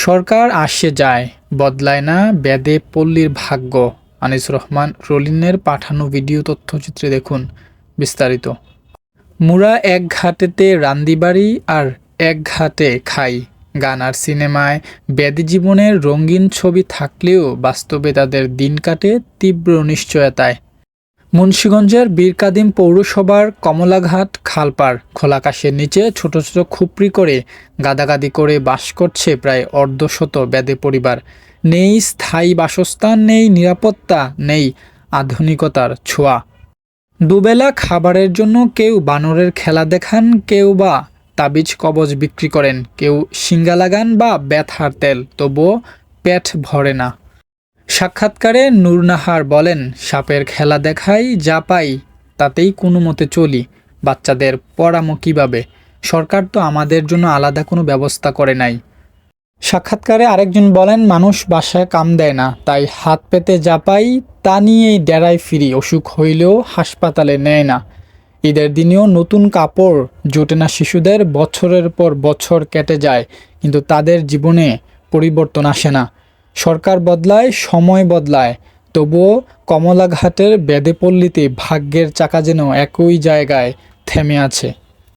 সরকার আসে যায়, বদলায় না বেদে পল্লীর ভাগ্য। আনিস রহমান রলিনের পাঠানো ভিডিও তথ্যচিত্রে দেখুন বিস্তারিত। মুরা এক ঘাটেতে রান্দিবাড়ি আর এক ঘাটে খাই। গান আর সিনেমায় বেদী জীবনের রঙিন ছবি থাকলেও বাস্তবে তাদের দিন কাটে তীব্র অনিশ্চয়তায়। মুন্সিগঞ্জের বীরকাদিম পৌরসভার কমলাঘাট খালপাড় খোলা আকাশের নিচে ছোট ছোট খুপড়ি করে গাদাগাদি করে বাস করছে প্রায় অর্ধশত বেদে পরিবার। নেই স্থায়ী বাসস্থান, নেই নিরাপত্তা, নেই আধুনিকতার ছোঁয়া। দুবেলা খাবারের জন্য কেউ বানরের খেলা দেখান, কেউ বা তাবিজ কবজ বিক্রি করেন, কেউ শিঙ্গা লাগান বা ব্যথার তেল, তবুও পেট ভরে না। সাক্ষাৎকারে নূরনাহার বলেন, সাপের খেলা দেখাই, যা পাই তাতেই কোনো মতে চলি। বাচ্চাদের পড়ামো কীভাবে? সরকার তো আমাদের জন্য আলাদা কোনো ব্যবস্থা করে নাই। সাক্ষাৎকারে আরেকজন বলেন, মানুষ বাসায় কাম দেয় না, তাই হাত পেতে যা পাই তা নিয়েই ডেরায় ফিরি। অসুখ হইলেও হাসপাতালে নেয় না। ঈদের দিনেও নতুন কাপড় জোটে না শিশুদের। বছরের পর বছর কেটে যায়, কিন্তু তাদের জীবনে পরিবর্তন আসে না। সরকার বদলায়, সময় বদলায়, তবুও কমলাঘাটের বেদেপল্লীতে ভাগ্যের চাকা যেন একই জায়গায় থেমে আছে।